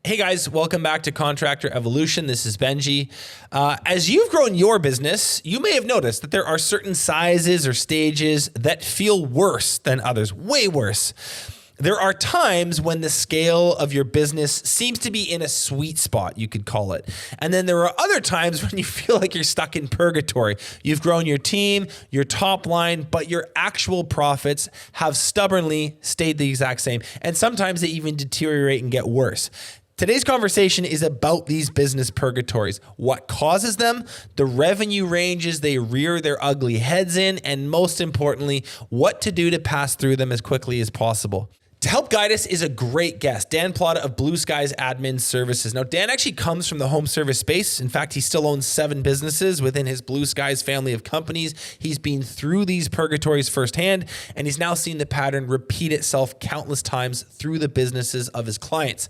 Hey guys, welcome back to Contractor Evolution. This is Benji. As you've grown your business, you may have noticed that there are certain sizes or stages that feel worse than others, way worse. There are times when the scale of your business seems to be in a sweet spot, you could call it. And then there are other times when you feel like you're stuck in purgatory. You've grown your team, your top line, but your actual profits have stubbornly stayed the exact same. And sometimes they even deteriorate and get worse. Today's conversation is about these business purgatories, what causes them, the revenue ranges they rear their ugly heads in, and most importantly, what to do to pass through them as quickly as possible. To help guide us is a great guest, Dan Platta of Blue Skies Admin Services. Now, Dan actually comes from the home service space. In fact, he still owns 7 businesses within his Blue Skies family of companies. He's been through these purgatories firsthand, and he's now seen the pattern repeat itself countless times through the businesses of his clients.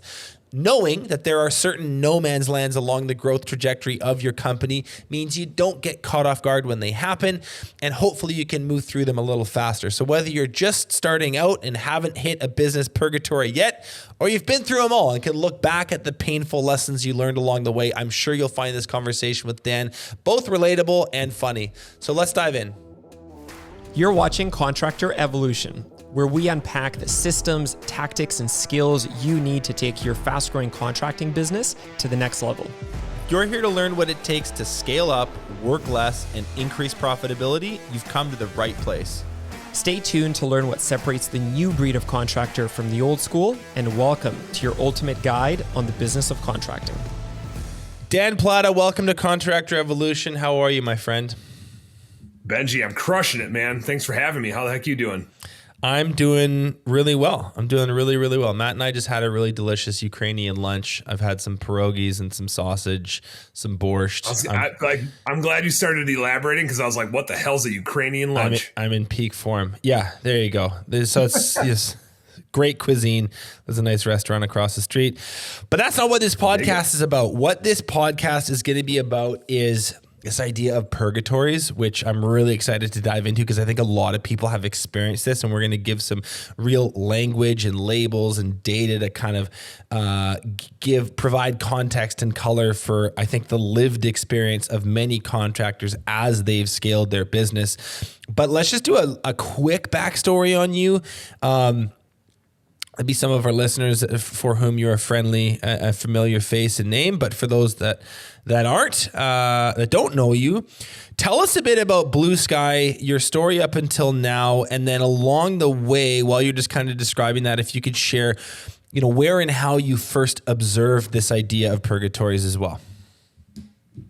Knowing that there are certain no man's lands along the growth trajectory of your company means you don't get caught off guard when they happen, and hopefully you can move through them a little faster. So whether you're just starting out and haven't hit a business purgatory yet, or you've been through them all and can look back at the painful lessons you learned along the way, I'm sure you'll find this conversation with Dan both relatable and funny. So let's dive in. You're watching Contractor Evolution, where we unpack the systems, tactics, and skills you need to take your fast-growing contracting business to the next level. You're here to learn what it takes to scale up, work less, and increase profitability. You've come to the right place. Stay tuned to learn what separates the new breed of contractor from the old school, and welcome to your ultimate guide on the business of contracting. Dan Platta, welcome to Contractor Evolution. How are you, my friend? Benji, I'm crushing it, man. Thanks for having me. How the heck you doing? I'm doing really well. I'm doing really, really well. Matt and I just had a really delicious Ukrainian lunch. I've had some pierogies and some sausage, some borscht. I'm glad you started elaborating because I was like, what the hell's a Ukrainian lunch? I'm in peak form. Yeah, there you go. So it's just great cuisine. There's a nice restaurant across the street. But that's not what this podcast is about. What this podcast is going to be about is this idea of purgatories, which I'm really excited to dive into because I think a lot of people have experienced this, and we're going to give some real language and labels and data to kind of provide context and color for, I think, the lived experience of many contractors as they've scaled their business. But let's just do a quick backstory on you. It'd be some of our listeners for whom you're a familiar face and name, but for those that aren't, that don't know you, tell us a bit about Blue Sky, your story up until now, and then along the way, while you're just kind of describing that, if you could share, where and how you first observed this idea of purgatories as well.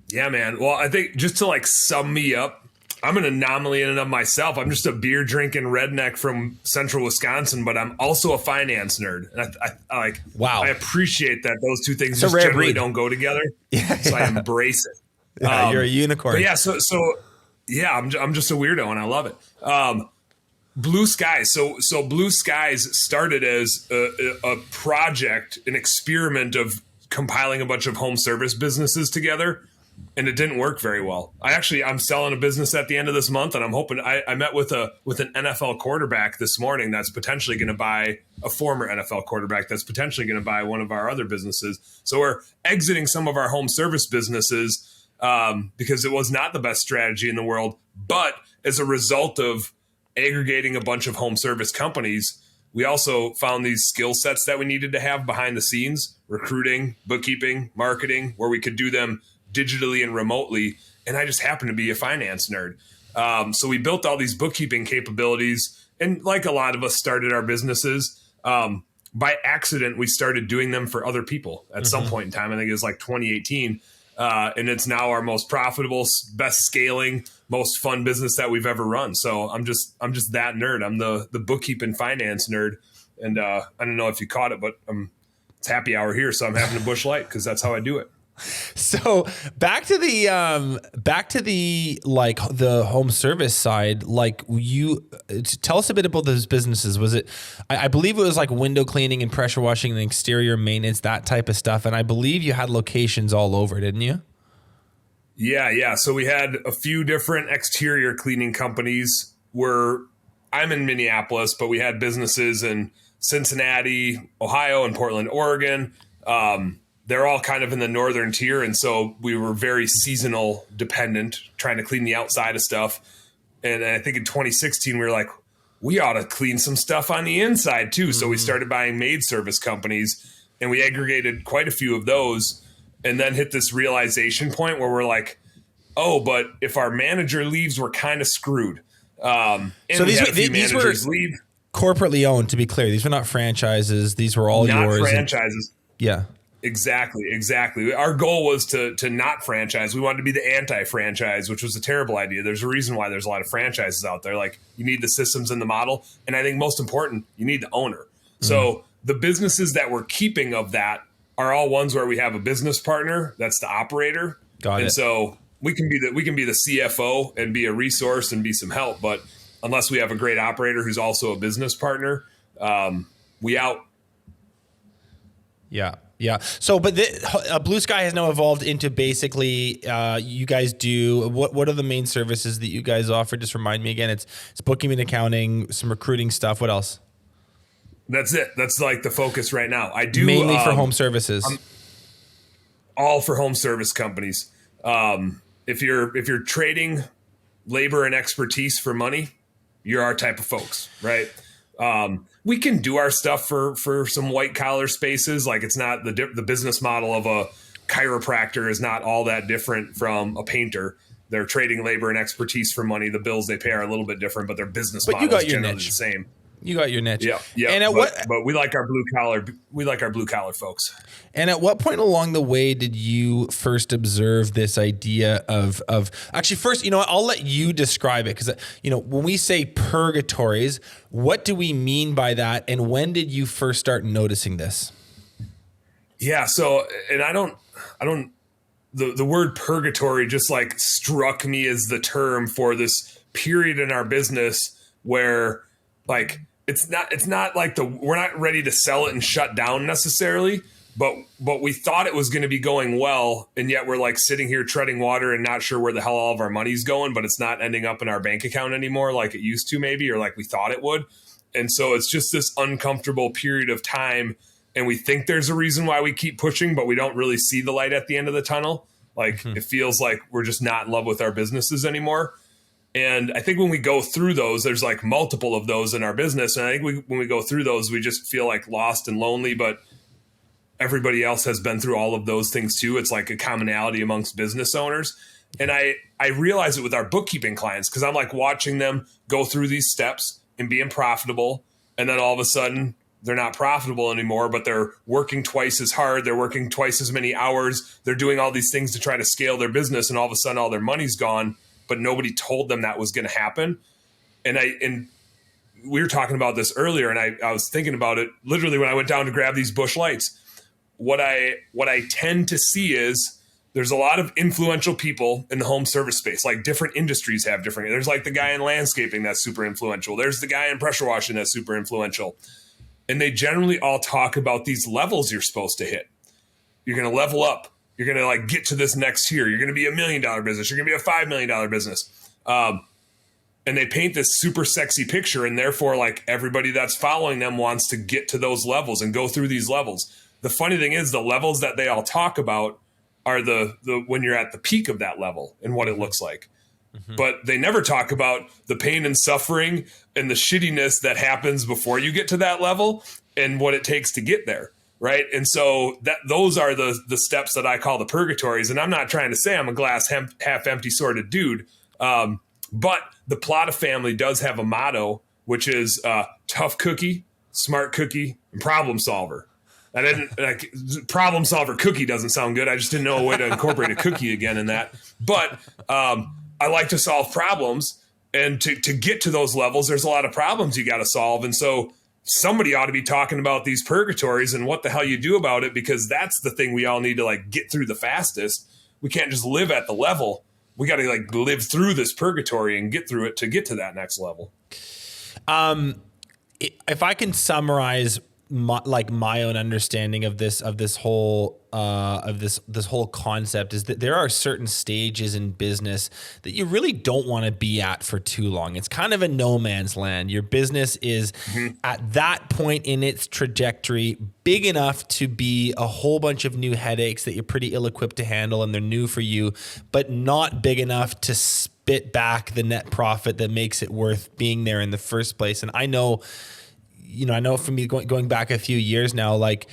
Yeah, man. Well, I think just to sum me up, I'm an anomaly in and of myself. I'm just a beer drinking redneck from central Wisconsin, but I'm also a finance nerd. And I appreciate that those two things just generally don't go together. So I embrace it. Yeah, you're a unicorn. But yeah, so I'm just a weirdo and I love it. Blue Skies. So Blue Skies started as a project, an experiment of compiling a bunch of home service businesses together. And it didn't work very well. I'm selling a business at the end of this month, and I'm hoping I met with an NFL quarterback this morning that's potentially going to buy a former NFL quarterback that's potentially going to buy one of our other businesses. So we're exiting some of our home service businesses because it was not the best strategy in the world. But as a result of aggregating a bunch of home service companies, we also found these skill sets that we needed to have behind the scenes: recruiting, bookkeeping, marketing, where we could do them digitally and remotely. And I just happen to be a finance nerd. So we built all these bookkeeping capabilities. And like a lot of us started our businesses, by accident, we started doing them for other people at some point in time. I think it was 2018. And it's now our most profitable, best scaling, most fun business that we've ever run. So I'm just that nerd. I'm the bookkeeping finance nerd. And I don't know if you caught it, but it's happy hour here. So I'm having a Busch Light because that's how I do it. So back to the the home service side, you tell us a bit about those businesses. Was it, I believe it was window cleaning and pressure washing and exterior maintenance, that type of stuff. And I believe you had locations all over, didn't you? Yeah. So we had a few different exterior cleaning companies I'm in Minneapolis, but we had businesses in Cincinnati, Ohio, and Portland, Oregon. They're all kind of in the northern tier. And so we were very seasonal dependent, trying to clean the outside of stuff. And I think in 2016, we were like, we ought to clean some stuff on the inside too. So we started buying maid service companies, and we aggregated quite a few of those, and then hit this realization point where we're like, oh, but if our manager leaves, we're kind of screwed. And So we these had a few were managers leave. corporately owned, to be clear. These were not franchises. These were all Not yours. franchises. Yeah. Exactly. Our goal was to not franchise. We wanted to be the anti-franchise, which was a terrible idea. There's a reason why there's a lot of franchises out there. Like, you need the systems and the model. And I think most important, you need the owner. So the businesses that we're keeping of that are all ones where we have a business partner that's the operator. Got it. And so we can be the CFO and be a resource and be some help. But unless we have a great operator who's also a business partner, we out. Yeah. Yeah. So, but Blue Sky has now evolved into basically, you guys do what are the main services that you guys offer? Just remind me again. It's bookkeeping, accounting, some recruiting stuff. What else? That's it. That's like the focus right now. I do mainly for home services. All for home service companies. If you're trading labor and expertise for money, you're our type of folks, right? We can do our stuff for some white collar spaces. Like, it's not the business model of a chiropractor is not all that different from a painter. They're trading labor and expertise for money. The bills they pay are a little bit different, but their business model is generally the same. You got your niche. Yeah. And but we like our blue collar folks. And at what point along the way did you first observe this idea of actually first, I'll let you describe it, because, when we say purgatories, what do we mean by that? And when did you first start noticing this? Yeah. So, and the word purgatory just like struck me as the term for this period in our business where, like, it's not like we're not ready to sell it and shut down necessarily, but we thought it was going to be going well. And yet we're like sitting here treading water and not sure where the hell all of our money's going, but it's not ending up in our bank account anymore like it used to, maybe, or like we thought it would. And so it's just this uncomfortable period of time. And we think there's a reason why we keep pushing, but we don't really see the light at the end of the tunnel. Like, it feels like we're just not in love with our businesses anymore. And I think when we go through those, there's like multiple of those in our business. And I think when we go through those, we just feel like lost and lonely, but everybody else has been through all of those things too. It's like a commonality amongst business owners. And I realize it with our bookkeeping clients, because I'm like watching them go through these steps and being profitable. And then all of a sudden they're not profitable anymore, but they're working twice as hard. They're working twice as many hours. They're doing all these things to try to scale their business. And all of a sudden all their money's gone, but nobody told them that was going to happen. And we were talking about this earlier, and I was thinking about it literally when I went down to grab these Busch Lights. What I tend to see is there's a lot of influential people in the home service space. Like, different industries have different. There's like the guy in landscaping that's super influential. There's the guy in pressure washing that's super influential. And they generally all talk about these levels you're supposed to hit. You're going to level up. You're going to like get to this next tier. You're going to be $1 million business. You're going to be a $5 million business. And they paint this super sexy picture. And therefore, like, everybody that's following them wants to get to those levels and go through these levels. The funny thing is, the levels that they all talk about are the when you're at the peak of that level and what it looks like. Mm-hmm. But they never talk about the pain and suffering and the shittiness that happens before you get to that level and what it takes to get there. Right. And so those are the steps that I call the purgatories. And I'm not trying to say I'm a glass half empty sort of dude. But the Platta family does have a motto, which is tough cookie, smart cookie, and problem solver. I didn't like problem solver cookie doesn't sound good. I just didn't know a way to incorporate a cookie again in that. But I like to solve problems. And to get to those levels, there's a lot of problems you got to solve. And so somebody ought to be talking about these purgatories and what the hell you do about it, because that's the thing we all need to like get through the fastest. We can't just live at the level. We got to like live through this purgatory and get through it to get to that next level. If I can summarize my own understanding of this whole concept is that there are certain stages in business that you really don't want to be at for too long. It's kind of a no man's land. Your business is at that point in its trajectory big enough to be a whole bunch of new headaches that you're pretty ill-equipped to handle, and they're new for you, but not big enough to spit back the net profit that makes it worth being there in the first place. And I know for me going back a few years now, like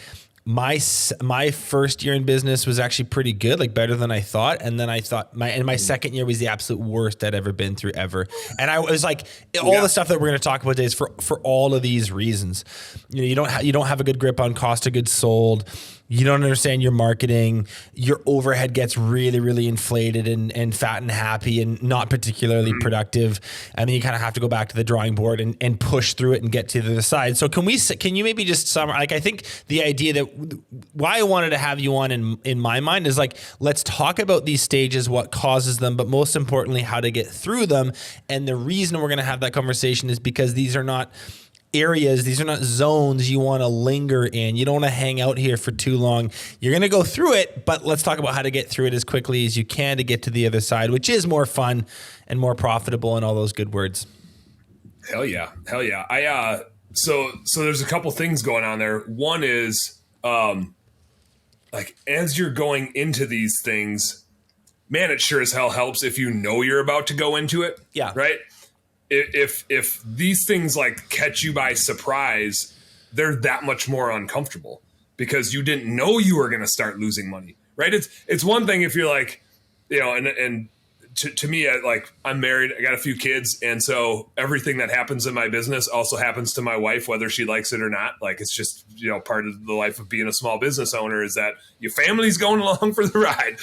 my first year in business was actually pretty good, like better than I thought. And then I thought my second year was the absolute worst I'd ever been through ever. And I was like, all the stuff that we're going to talk about today is for all of these reasons. You don't have a good grip on cost of goods sold. You don't understand your marketing. Your overhead gets really, really inflated and fat and happy and not particularly productive. And then you kind of have to go back to the drawing board and push through it and get to the other side. So can you maybe just summarize? Like, I think the idea that why I wanted to have you on in my mind is like, let's talk about these stages, what causes them, but most importantly, how to get through them. And the reason we're going to have that conversation is because these are not areas, these are not zones you want to linger in. You don't want to hang out here for too long. You're going to go through it, but let's talk about how to get through it as quickly as you can to get to the other side, which is more fun and more profitable and all those good words. Hell yeah. So there's a couple things going on there. One is, like, as you're going into these things, man, it sure as hell helps if you know you're about to go into it. Yeah. Right. If these things like catch you by surprise, they're that much more uncomfortable because you didn't know you were going to start losing money, right? It's one thing if you're like, and to me, like, I'm married, I got a few kids. And so everything that happens in my business also happens to my wife, whether she likes it or not. Like, it's just, part of the life of being a small business owner is that your family's going along for the ride.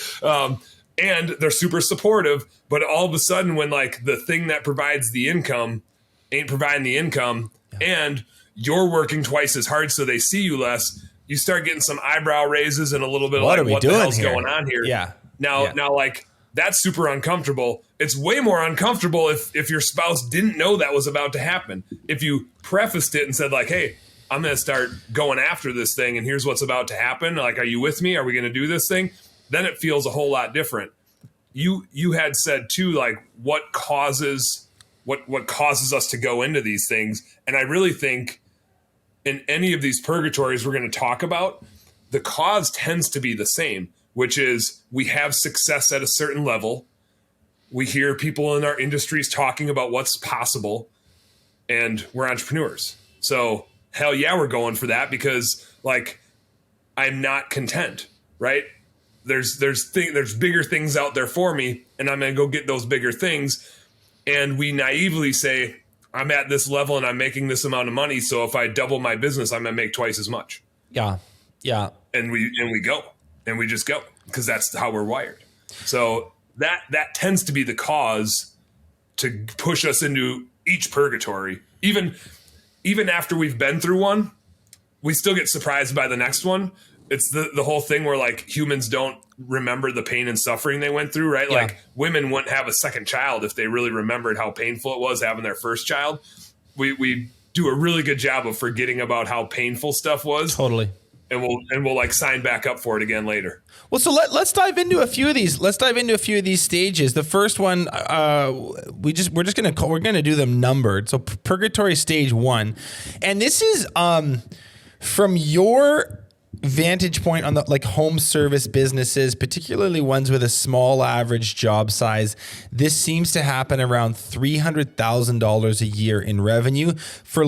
And they're super supportive, but all of a sudden when like the thing that provides the income ain't providing the income and you're working twice as hard so they see you less, you start getting some eyebrow raises and a little bit of like, what the hell's going on here? Yeah. Now, like, that's super uncomfortable. It's way more uncomfortable if your spouse didn't know that was about to happen. If you prefaced it and said like, hey, I'm going to start going after this thing and here's what's about to happen. Like, are you with me? Are we going to do this thing? Then it feels a whole lot different. You had said too, like, what causes us to go into these things. And I really think in any of these purgatories we're going to talk about, the cause tends to be the same, which is we have success at a certain level. We hear people in our industries talking about what's possible and we're entrepreneurs. So hell yeah, we're going for that because like, I'm not content, right? There's bigger things out there for me and I'm going to go get those bigger things. And we naively say, I'm at this level and I'm making this amount of money. So if I double my business, I'm going to make twice as much. Yeah. Yeah. And we just go because that's how we're wired. So that tends to be the cause to push us into each purgatory. Even after we've been through one, we still get surprised by the next one. It's the whole thing where like humans don't remember the pain and suffering they went through, right? Yeah. Like women wouldn't have a second child if they really remembered how painful it was having their first child. We do a really good job of forgetting about how painful stuff was. Totally. And we'll like sign back up for it again later. Well, so let's dive into a few of these. Let's dive into a few of these stages. The first one, we're gonna do them numbered. So Purgatory Stage 1, and this is from your vantage point on the like home service businesses, particularly ones with a small average job size. This seems to happen around $300,000 a year in revenue for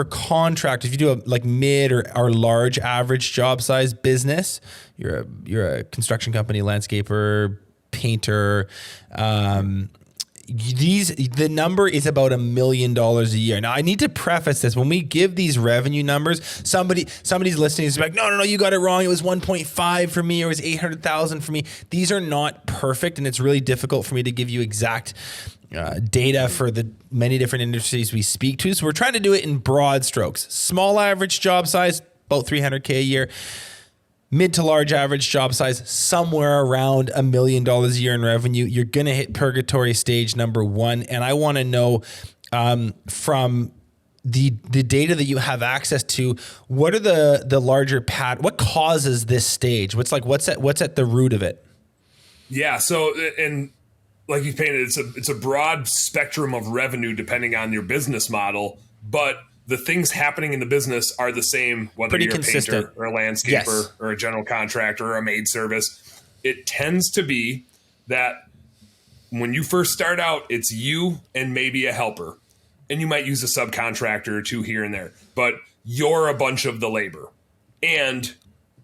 contractors. If you do a like mid or large average job size business, you're a construction company, landscaper, painter, the number is about $1 million a year. Now, I need to preface this. When we give these revenue numbers, somebody's listening is like, no, you got it wrong. It was 1.5 for me, or it was 800,000 for me. These are not perfect, and it's really difficult for me to give you exact data for the many different industries we speak to. So we're trying to do it in broad strokes. Small average job size, about $300K a year. Mid to large average job size, somewhere around $1 million a year in revenue. You're going to hit Purgatory Stage number 1. And I want to know from the data that you have access to, what are the larger what causes this stage? What's at the root of it? Yeah. So, and like you painted, it's a broad spectrum of revenue depending on your business model, but the things happening in the business are the same, whether Pretty you're consistent. a painter or a landscaper Yes. or a general contractor or a maid service. It tends to be that when you first start out, it's you and maybe a helper. And you might use a subcontractor or two here and there, but you're a bunch of the labor. And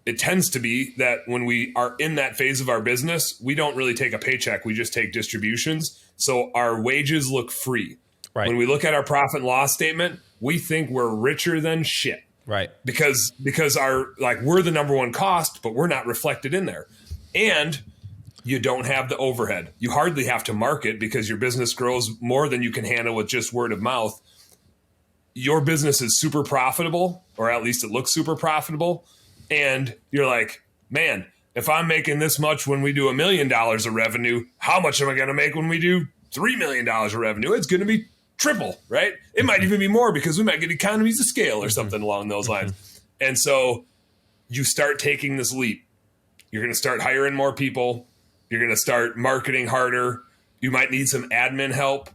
it tends to be that when we are in that phase of our business, we don't really take a paycheck. We just take distributions. So our wages look free. Right. When we look at our profit and loss statement, we think we're richer than shit. Right. Because we're the number one cost, but we're not reflected in there. And you don't have the overhead. You hardly have to market because your business grows more than you can handle with just word of mouth. Your business is super profitable, or at least it looks super profitable. And you're like, man, if I'm making this much when we do $1 million of revenue, how much am I going to make when we do $3 million of revenue? It's going to be triple, right? It might even be more because we might get economies of scale or something along those lines. And so you start taking this leap. You're going to start hiring more people. You're going to start marketing harder. You might need some admin help.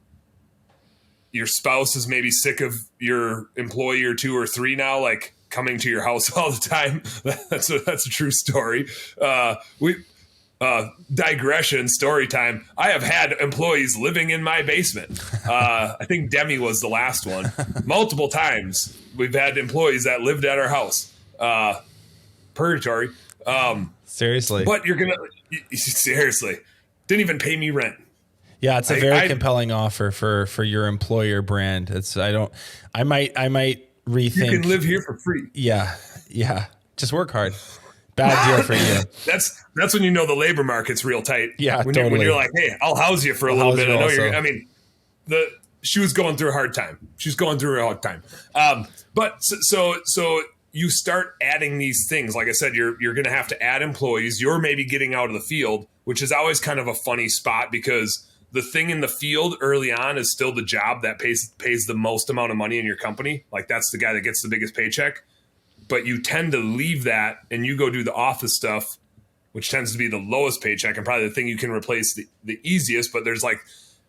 Your spouse is maybe sick of your employee or two or three now, like coming to your house all the time. That's a true story. Digression, story time. I have had employees living in my basement. I think Demi was the last one. Multiple times we've had employees that lived at our house. Purgatory. Seriously. But seriously, didn't even pay me rent. Yeah, it's a very compelling offer for your employer brand. I might rethink. You can live here for free. Yeah. Just work hard. Bad deal for you. That's when you know the labor market's real tight. Yeah, when you're like, hey, I'll house you for a little bit. I know she was going through a hard time. She's going through a hard time. But so you start adding these things. Like I said, you're going to have to add employees. You're maybe getting out of the field, which is always kind of a funny spot because the thing in the field early on is still the job that pays the most amount of money in your company. Like that's the guy that gets the biggest paycheck. But you tend to leave that and you go do the office stuff, which tends to be the lowest paycheck and probably the thing you can replace the easiest. But there's like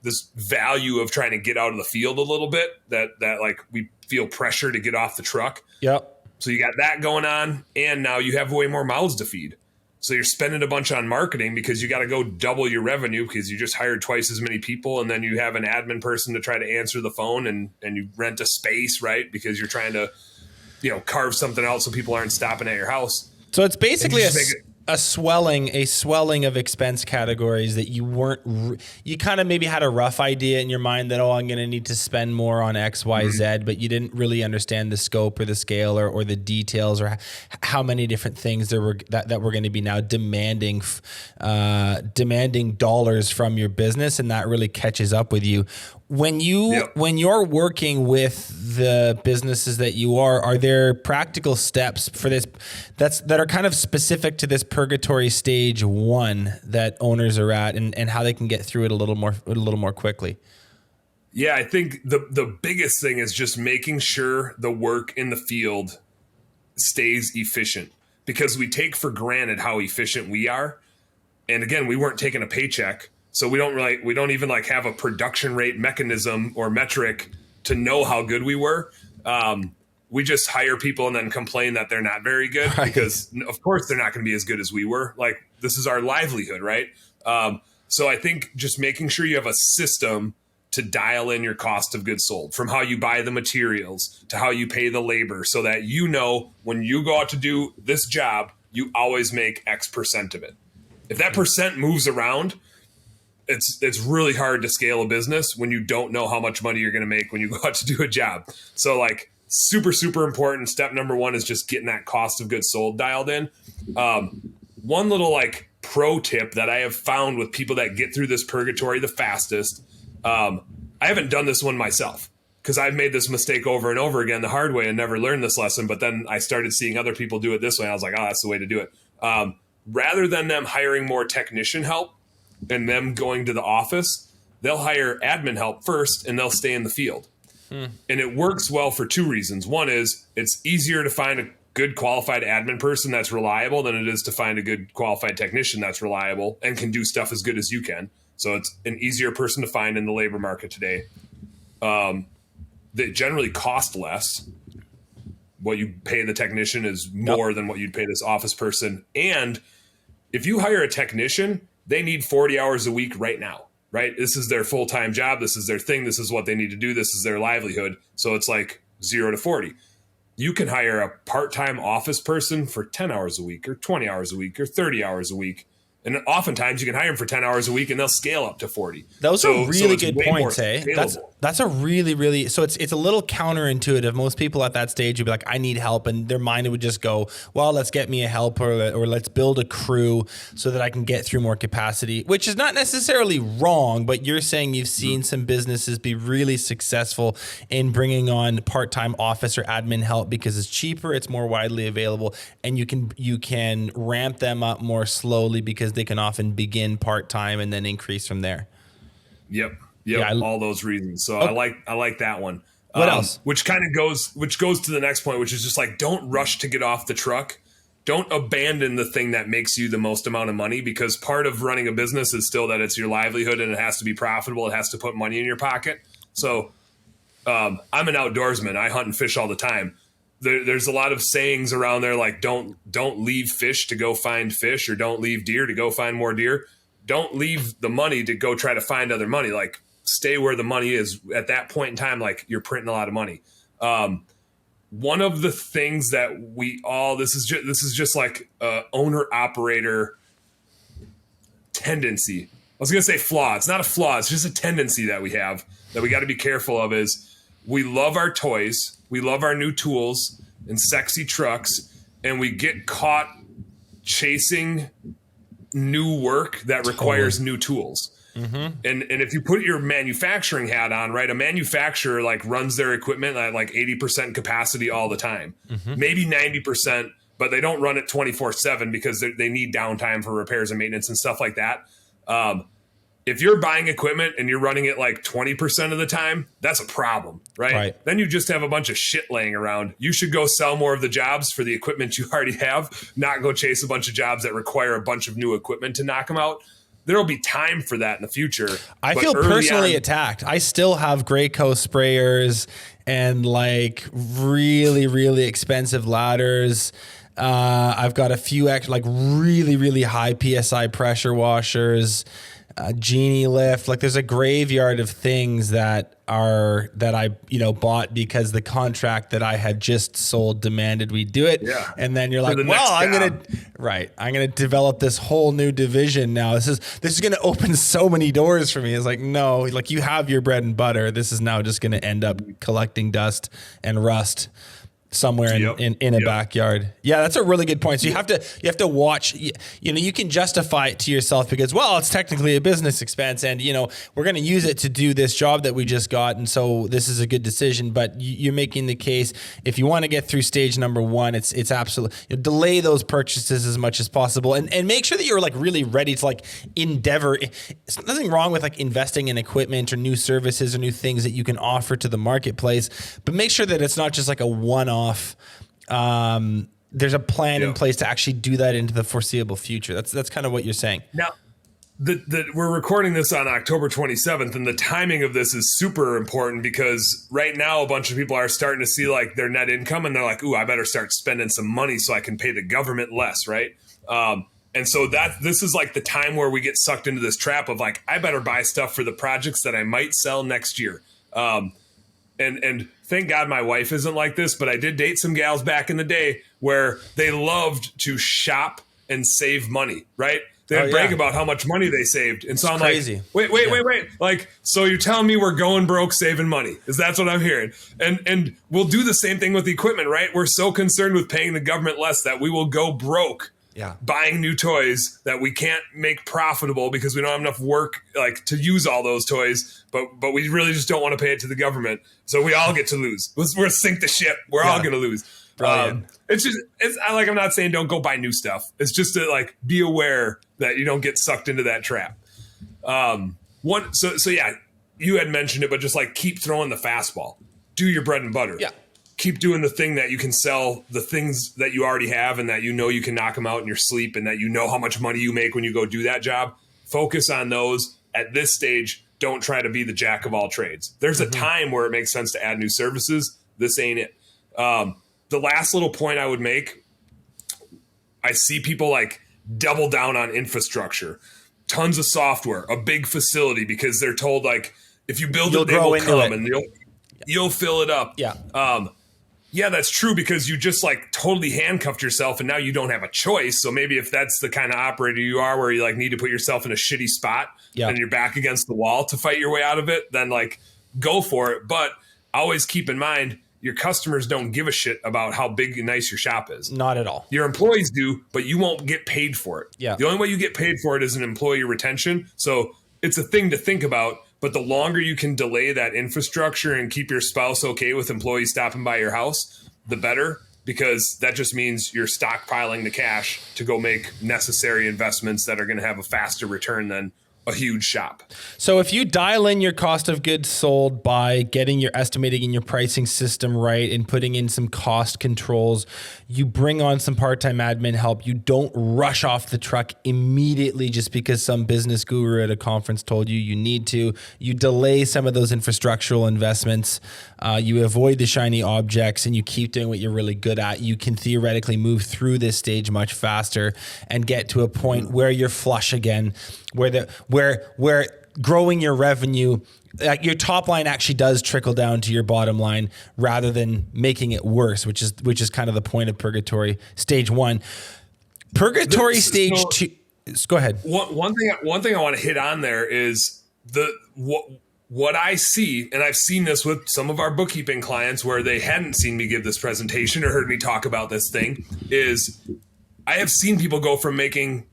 this value of trying to get out of the field a little bit that like we feel pressure to get off the truck. Yep. So you got that going on. And now you have way more mouths to feed. So you're spending a bunch on marketing because you got to go double your revenue because you just hired twice as many people. And then you have an admin person to try to answer the phone and you rent a space, right? Because you're trying to, carve something out so people aren't stopping at your house. So it's basically a swelling of expense categories that you kind of maybe had a rough idea in your mind that, I'm going to need to spend more on X, Y, Z, but you didn't really understand the scope or the scale or the details or how many different things there were that were going to be now demanding dollars from your business. And that really catches up with you. When you're working with the businesses that you are there practical steps for this that are kind of specific to this Purgatory Stage 1 that owners are at and how they can get through it a little more quickly? Yeah, I think the biggest thing is just making sure the work in the field stays efficient because we take for granted how efficient we are. And again, we weren't taking a paycheck. So we don't even like have a production rate mechanism or metric to know how good we were. We just hire people and then complain that they're not very good because of course they're not going to be as good as we were. Like this is our livelihood, right? So I think just making sure you have a system to dial in your cost of goods sold from how you buy the materials to how you pay the labor so that when you go out to do this job, you always make X percent of it. If that percent moves around, it's really hard to scale a business when you don't know how much money you're going to make when you go out to do a job. So like super, super important. Step number one is just getting that cost of goods sold dialed in. One little like pro tip that I have found with people that get through this purgatory the fastest. I haven't done this one myself because I've made this mistake over and over again the hard way and never learned this lesson. But then I started seeing other people do it this way. And I was like, that's the way to do it. Rather than them hiring more technician help, and them going to the office, they'll hire admin help first and they'll stay in the field. And it works well for two reasons. One is it's easier to find a good qualified admin person that's reliable than it is to find a good qualified technician that's reliable and can do stuff as good as you can. So it's an easier person to find in the labor market today. They generally cost less. What you pay the technician is more than what you'd pay this office person. And if you hire a technician, they need 40 hours a week right now, right? This is their full-time job. This is their thing. This is what they need to do. This is their livelihood. So it's like 0 to 40. You can hire a part-time office person for 10 hours a week or 20 hours a week or 30 hours a week. And oftentimes you can hire them for 10 hours a week and they'll scale up to 40. Those are really good points, eh? Scalable. That's a really, so it's a little counterintuitive. Most people at that stage would be like, I need help. And their mind would just go, well, let's get me a helper or let's build a crew so that I can get through more capacity, which is not necessarily wrong. But you're saying you've seen some businesses be really successful in bringing on part-time office or admin help because it's cheaper, it's more widely available, and you can ramp them up more slowly because they can often begin part-time and then increase from there. Yep. Yeah, all those reasons. So I like that one. What else? Which goes to the next point, which is just like, don't rush to get off the truck. Don't abandon the thing that makes you the most amount of money, because part of running a business is still that it's your livelihood and it has to be profitable. It has to put money in your pocket. So I'm an outdoorsman. I hunt and fish all the time. There's a lot of sayings around there like don't leave fish to go find fish, or don't leave deer to go find more deer. Don't leave the money to go try to find other money. Like, stay where the money is at that point in time. Like, you're printing a lot of money. One of the things that this is just like owner operator tendency. I was going to say flaw. It's not a flaw. It's just a tendency that we have that we got to be careful of. Is we love our toys. We love our new tools and sexy trucks, and we get caught chasing new work that requires new tools. Mm-hmm. And if you put your manufacturing hat on, right, a manufacturer like runs their equipment at like 80% capacity all the time, maybe 90%, but they don't run it 24/7 because they need downtime for repairs and maintenance and stuff like that. If you're buying equipment and you're running it like 20% of the time, that's a problem, right? Then you just have a bunch of shit laying around. You should go sell more of the jobs for the equipment you already have, not go chase a bunch of jobs that require a bunch of new equipment to knock them out. There'll be time for that in the future. I feel personally attacked. I still have Graco sprayers and like really, really expensive ladders. I've got a few like really, really high PSI pressure washers. Genie lift. Like, there's a graveyard of things that I bought because the contract that I had just sold demanded we do it. Yeah. And then you're like, well, I'm gonna develop this whole new division now. This is gonna open so many doors for me. It's like, no, like, you have your bread and butter. This is now just gonna end up collecting dust and rust somewhere in a backyard. Yeah, that's a really good point. So you have to watch, you can justify it to yourself because, well, it's technically a business expense and, we're going to use it to do this job that we just got. And so this is a good decision, but you're making the case, if you want to get through stage number one, it's absolutely, delay those purchases as much as possible and make sure that you're like really ready to like endeavor. There's nothing wrong with like investing in equipment or new services or new things that you can offer to the marketplace, but make sure that it's not just like a one-off. There's a plan in place to actually do that into the foreseeable future. That's kind of what you're saying. Now, we're recording this on October 27th, and the timing of this is super important because right now a bunch of people are starting to see like their net income, and they're like, "Ooh, I better start spending some money so I can pay the government less," right? And so this is like the time where we get sucked into this trap of like, I better buy stuff for the projects that I might sell next year. And thank God my wife isn't like this, but I did date some gals back in the day where they loved to shop and save money, right? They'd brag about how much money they saved. And so I'm crazy. Like, wait. Like, so you're telling me we're going broke saving money? That's what I'm hearing. And we'll do the same thing with the equipment, right? We're so concerned with paying the government less that we will go broke. Buying new toys that we can't make profitable because we don't have enough work like to use all those toys, but we really just don't want to pay it to the government. So we all get to lose. We're sink the ship. We're all going to lose. I'm not saying don't go buy new stuff. It's just to like be aware that you don't get sucked into that trap. So you had mentioned it, but just like keep throwing the fastball. do your bread and butter. Yeah. Keep doing the thing that you can sell, the things that you already have and that you know you can knock them out in your sleep and that you know how much money you make when you go do that job. Focus on those. At this stage, don't try to be the jack of all trades. There's a time where it makes sense to add new services. This ain't it. The last little point I would make, I see people like double down on infrastructure, tons of software, a big facility, because they're told like, if you build it, they will come and you'll fill it up. Yeah. Yeah, that's true, because you just like totally handcuffed yourself and now you don't have a choice. So maybe if that's the kind of operator you are, where you like need to put yourself in a shitty spot and you're back against the wall to fight your way out of it, then like go for it. But always keep in mind, your customers don't give a shit about how big and nice your shop is. Not at all. Your employees do, but you won't get paid for it. Yeah. The only way you get paid for it is an employee retention. So it's a thing to think about. But the longer you can delay that infrastructure and keep your spouse okay with employees stopping by your house, the better, because that just means you're stockpiling the cash to go make necessary investments that are going to have a faster return than a huge shop. So if you dial in your cost of goods sold by getting your estimating and your pricing system right and putting in some cost controls, you bring on some part-time admin help, you don't rush off the truck immediately just because some business guru at a conference told you need to. You delay some of those infrastructural investments, you avoid the shiny objects, and you keep doing what you're really good at. You can theoretically move through this stage much faster and get to a point where you're flush again, where growing your revenue, your top line actually does trickle down to your bottom line rather than making it worse, which is kind of the point of Purgatory Stage 1. Purgatory Stage 2. Go ahead. One thing I want to hit on there is what I see, and I've seen this with some of our bookkeeping clients where they hadn't seen me give this presentation or heard me talk about this thing, is I have seen people go from making,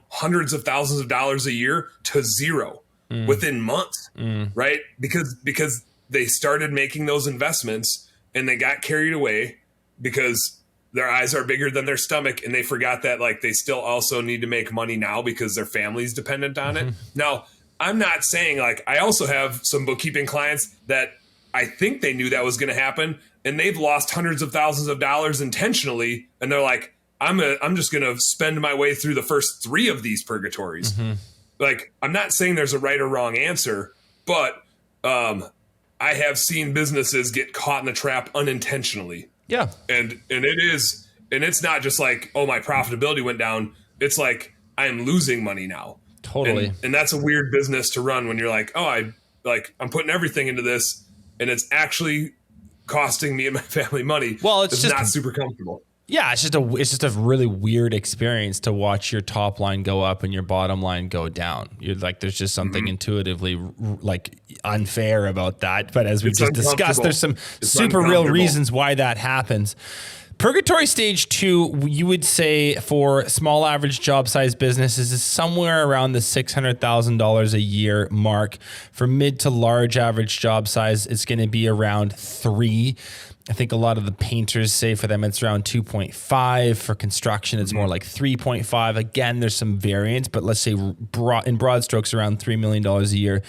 hundreds of thousands of dollars a year to zero within months, right? Because they started making those investments and they got carried away because their eyes are bigger than their stomach, and they forgot that like they still also need to make money now because their family's dependent on it. Now, I'm not saying, like, I also have some bookkeeping clients that I think they knew that was going to happen, and they've lost hundreds of thousands of dollars intentionally, and they're like, I'm just going to spend my way through the first 3 of these purgatories. Like, I'm not saying there's a right or wrong answer, but I have seen businesses get caught in the trap unintentionally. Yeah. And it's not just like, oh, my profitability went down. It's like, I am losing money now. Totally. And that's a weird business to run when you're like, oh, I'm putting everything into this and it's actually costing me and my family money. Well, it's just not super comfortable. Yeah, it's just a really weird experience to watch your top line go up and your bottom line go down. You're like, there's just something intuitively like unfair about that. But as we just discussed, there's some super real reasons why that happens. Purgatory Stage 2, you would say for small average job size businesses is somewhere around the $600,000 a year mark. For mid to large average job size, it's going to be around 3. I think a lot of the painters say for them it's around 2.5. For construction, it's more like 3.5. Again, there's some variance, but let's say in broad strokes around $3 million a year.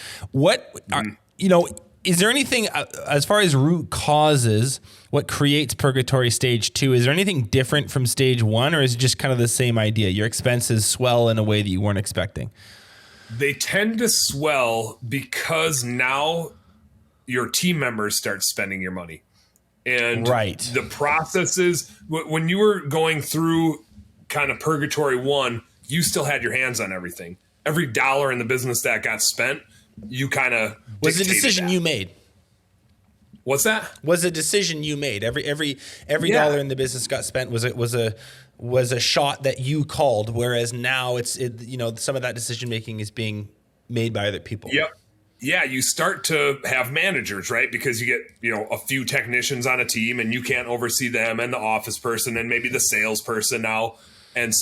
Is there anything as far as root causes, what creates Purgatory Stage 2? Is there anything different from Stage 1, or is it just kind of the same idea? Your expenses swell in a way that you weren't expecting. They tend to swell because now your team members start spending your money. And the processes, when you were going through kind of Purgatory 1, you still had your hands on everything. Every dollar in the business that got spent, you kind of was a decision you made. What's that? Was a decision you made. Every dollar in the business got spent was a shot that you called. Whereas now some of that decision making is being made by other people. Yep. Yeah, you start to have managers, right? Because you get, a few technicians on a team and you can't oversee them, and the office person and maybe the salesperson now. And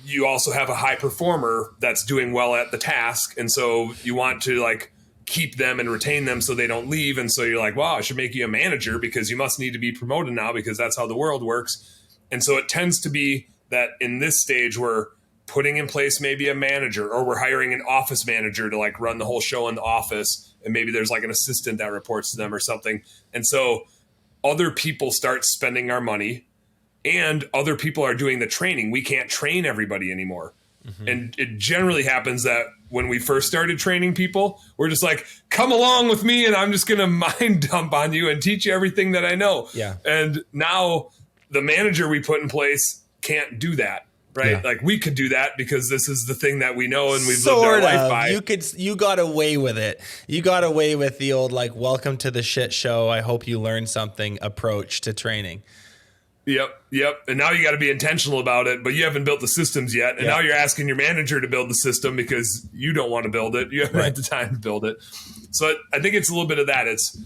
you also have a high performer that's doing well at the task. And so you want to keep them and retain them so they don't leave. And so you're like, wow, I should make you a manager because you must need to be promoted now because that's how the world works. And so it tends to be that in this stage we're putting in place maybe a manager, or we're hiring an office manager to run the whole show in the office. and maybe there's like an assistant that reports to them or something. And so other people start spending our money, and other people are doing the training. We can't train everybody anymore. And it generally happens that when we first started training people, we're just like, come along with me and I'm just going to mind dump on you and teach you everything that I know. Yeah. And now the manager we put in place can't do that, right? Yeah. Like we could do that because this is the thing that we know and we've lived our life by. You got away with it. You got away with the old, like, welcome to the shit show, I hope you learn something approach to training. Yep. And now you got to be intentional about it, but you haven't built the systems yet. And now you're asking your manager to build the system because you don't want to build it. You haven't had the time to build it. So I think it's a little bit of that. It's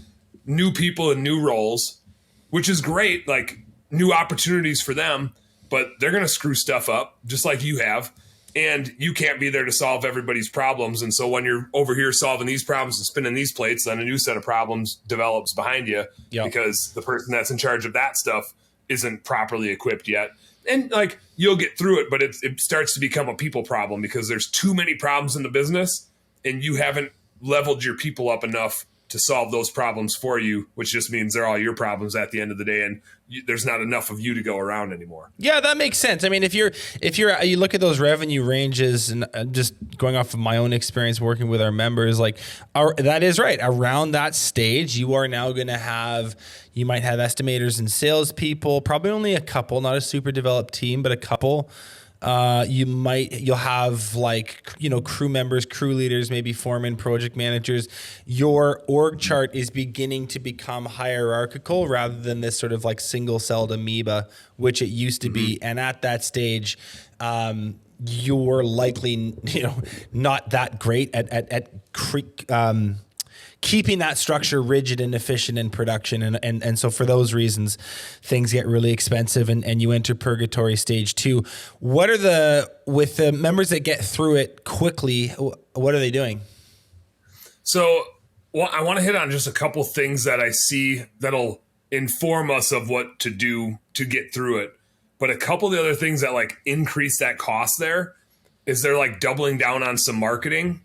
new people and new roles, which is great, like new opportunities for them, but they're going to screw stuff up just like you have. And you can't be there to solve everybody's problems. And so when you're over here solving these problems and spinning these plates, then a new set of problems develops behind you because the person that's in charge of that stuff isn't properly equipped yet. And like, you'll get through it, but it starts to become a people problem because there's too many problems in the business and you haven't leveled your people up enough to solve those problems for you, which just means they're all your problems at the end of the day. And there's not enough of you to go around anymore. Yeah, that makes sense. I mean, if you look at those revenue ranges, and just going off of my own experience working with our members, like that is right. Around that stage, you are now going to have, you might have estimators and salespeople, probably only a couple, not a super developed team, but a couple. You'll have like, crew members, crew leaders, maybe foremen, project managers. Your org chart is beginning to become hierarchical rather than this sort of like single-celled amoeba, which it used to be. And at that stage, you're likely, not that great at keeping that structure rigid and efficient in production. And so for those reasons, things get really expensive and you enter Purgatory Stage 2. With the members that get through it quickly, what are they doing? So I want to hit on just a couple things that I see that'll inform us of what to do to get through it. But a couple of the other things that like increase that cost there is they're like doubling down on some marketing,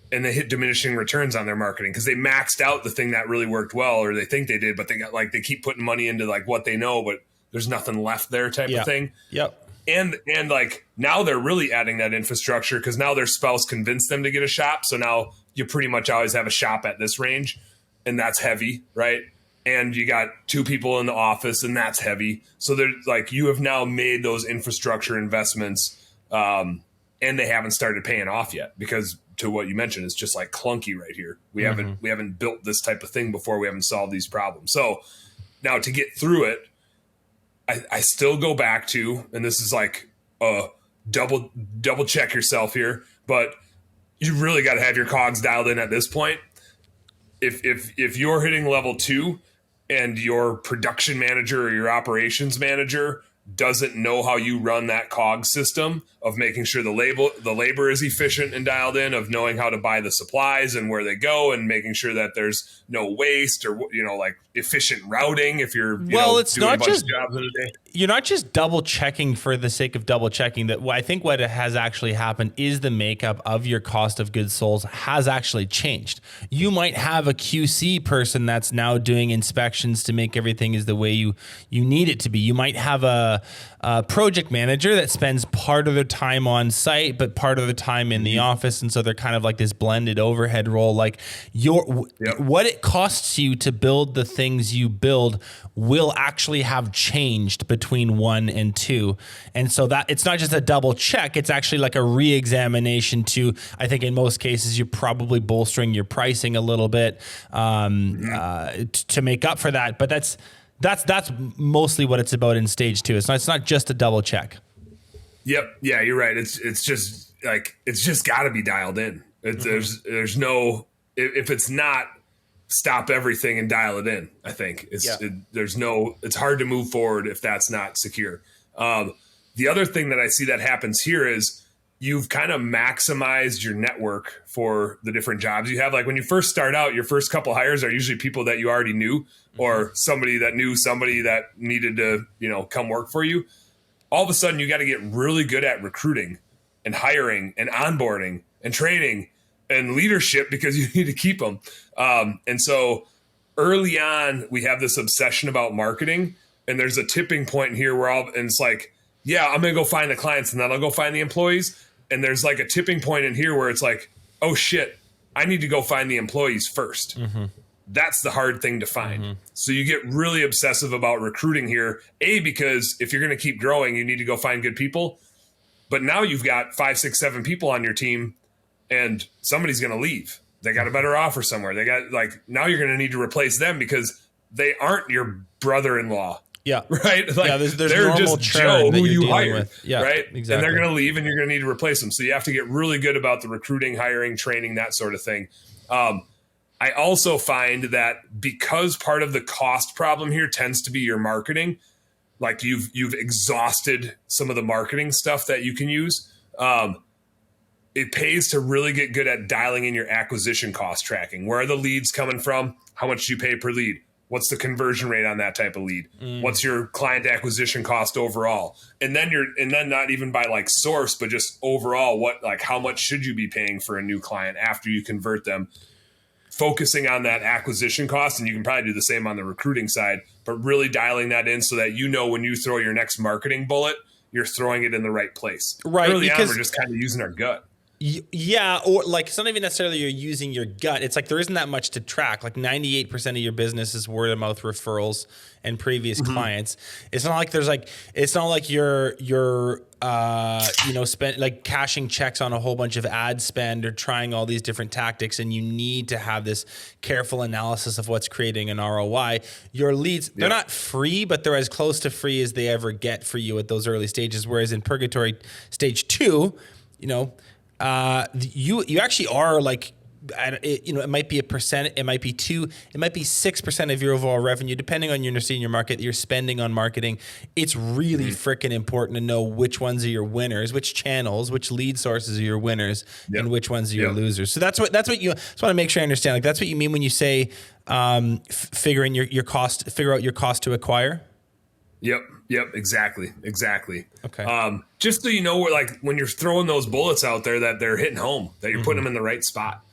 and they hit diminishing returns on their marketing because they maxed out the thing that really worked well, or they think they did, but they keep putting money into like what they know, but there's nothing left there type of thing. Yep. And like now they're really adding that infrastructure because now their spouse convinced them to get a shop. So now you pretty much always have a shop at this range, and that's heavy, right? And you got 2 people in the office, and that's heavy. So they're like, you have now made those infrastructure investments, and they haven't started paying off yet because, to what you mentioned, it's just like clunky right here. We haven't built this type of thing before. We haven't solved these problems. So now to get through it, I still go back to, and this is like a double check yourself here, but you really got to have your cogs dialed in at this point. If you're hitting level 2 and your production manager or your operations manager doesn't know how you run that cog system of making sure the labor is efficient and dialed in, of knowing how to buy the supplies and where they go, and making sure that there's no waste or, like efficient routing. If you're, it's doing not a bunch just of jobs in a day. You're not just double checking for the sake of double checking. That I think what has actually happened is the makeup of your cost of goods sold has actually changed. You might have a QC person that's now doing inspections to make everything is the way you need it to be. You might have a project manager that spends part of their time on site, but part of the time in the office. And so they're kind of like this blended overhead role. Like what it costs you to build the things you build will actually have changed between 1 and 2. And so that it's not just a double check. It's actually like a re-examination to, I think in most cases, you're probably bolstering your pricing a little bit to make up for that. But that's mostly what it's about in Stage 2. It's not just a double check. Yep. Yeah, you're right. It's just like, it's just got to be dialed in. There's no, if it's not, stop everything and dial it in. I think it's hard to move forward if that's not secure. The other thing that I see that happens here is you've kind of maximized your network for the different jobs you have. Like when you first start out, your first couple hires are usually people that you already knew, or somebody that knew somebody that needed to, come work for you. All of a sudden you got to get really good at recruiting and hiring and onboarding and training. and leadership because you need to keep them. And so early on, we have this obsession about marketing, and there's a tipping point here where and it's like, yeah, I'm going to go find the clients and then I'll go find the employees. And there's like a tipping point in here where it's like, oh shit, I need to go find the employees first. That's the hard thing to find. So you get really obsessive about recruiting here. Because if you're going to keep growing, you need to go find good people. But now you've got 5, 6, 7 people on your team, and somebody's going to leave. They got a better offer somewhere. They got now you're going to need to replace them because they aren't your brother-in-law. Yeah. Right. Like, there's they're normal just churn Joe that who you're you dealing hired. with. Yeah, right. Exactly. And they're going to leave, and you're going to need to replace them. So you have to get really good about the recruiting, hiring, training, that sort of thing. I also find that because part of the cost problem here tends to be your marketing, like you've exhausted some of the marketing stuff that you can use. It pays to really get good at dialing in your acquisition cost tracking. Where are the leads coming from? How much do you pay per lead? What's the conversion rate on that type of lead? What's your client acquisition cost overall? And then not even by like source, but just overall, how much should you be paying for a new client after you convert them? Focusing on that acquisition cost, and you can probably do the same on the recruiting side, but really dialing that in so that when you throw your next marketing bullet, you're throwing it in the right place. Right. Early on, we're just kind of using our gut. Yeah, or like it's not even necessarily you're using your gut. It's like there isn't that much to track. Like 98% of your business is word of mouth referrals and previous clients. It's not like you're spend like cashing checks on a whole bunch of ad spend or trying all these different tactics, and you need to have this careful analysis of what's creating an ROI. Your leads, they're not free, but they're as close to free as they ever get for you at those early stages. Whereas in Purgatory Stage 2, you actually are like, it might be 1%, it might be 2%, it might be 6% of your overall revenue, depending on your understanding your market that you're spending on marketing. It's really freaking important to know which ones are your winners, which channels, which lead sources are your winners, and which ones are your losers. So that's what you just want to make sure I understand. Like that's what you mean when you say figure out your cost to acquire. Yep. Exactly. Okay. Just so you know, when you're throwing those bullets out there, that they're hitting home, that you're putting them in the right spot.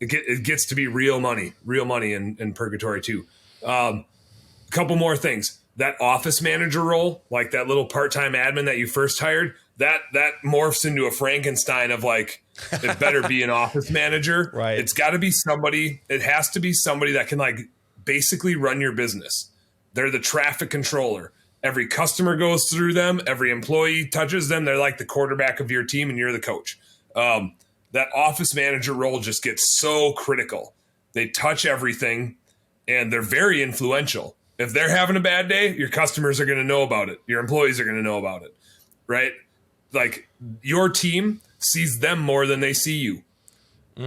It gets to be real money in Purgatory too. Couple more things. That office manager role, like that little part-time admin that you first hired, that morphs into a Frankenstein of like, it better be an office manager. Right. It's got to be somebody. It has to be somebody that can like basically run your business. They're the traffic controller. Every customer goes through them. Every employee touches them. They're like the quarterback of your team, and you're the coach. That office manager role just gets so critical. They touch everything, and they're very influential. If they're having a bad day, your customers are going to know about it. Your employees are going to know about it, right? Like your team sees them more than they see you.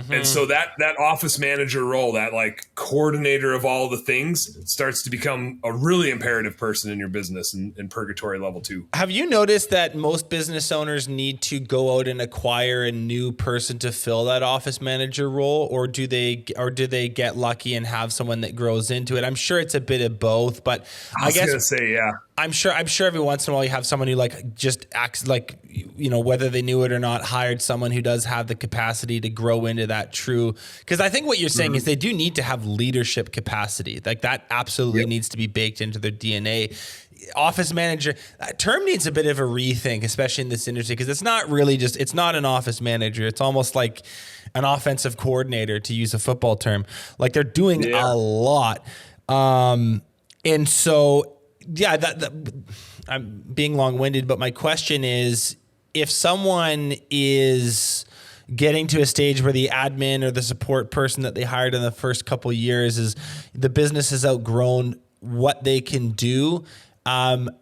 And so that office manager role, that like coordinator of all the things, starts to become a really imperative person in your business in Purgatory level 2. Have you noticed that most business owners need to go out and acquire a new person to fill that office manager role, or do they get lucky and have someone that grows into it? I'm sure it's a bit of both, but I guess gonna say, yeah. I'm sure every once in a while you have someone who like just acts like, whether they knew it or not, hired someone who does have the capacity to grow into that true. Because I think what you're saying is they do need to have leadership capacity. Like that absolutely needs to be baked into their DNA. Office manager, that term needs a bit of a rethink, especially in this industry, because it's not really it's not an office manager. It's almost like an offensive coordinator, to use a football term. Like they're doing a lot. And so, I'm being long-winded, but my question is, if someone is getting to a stage where the admin or the support person that they hired in the first couple of years is the business has outgrown what they can do, what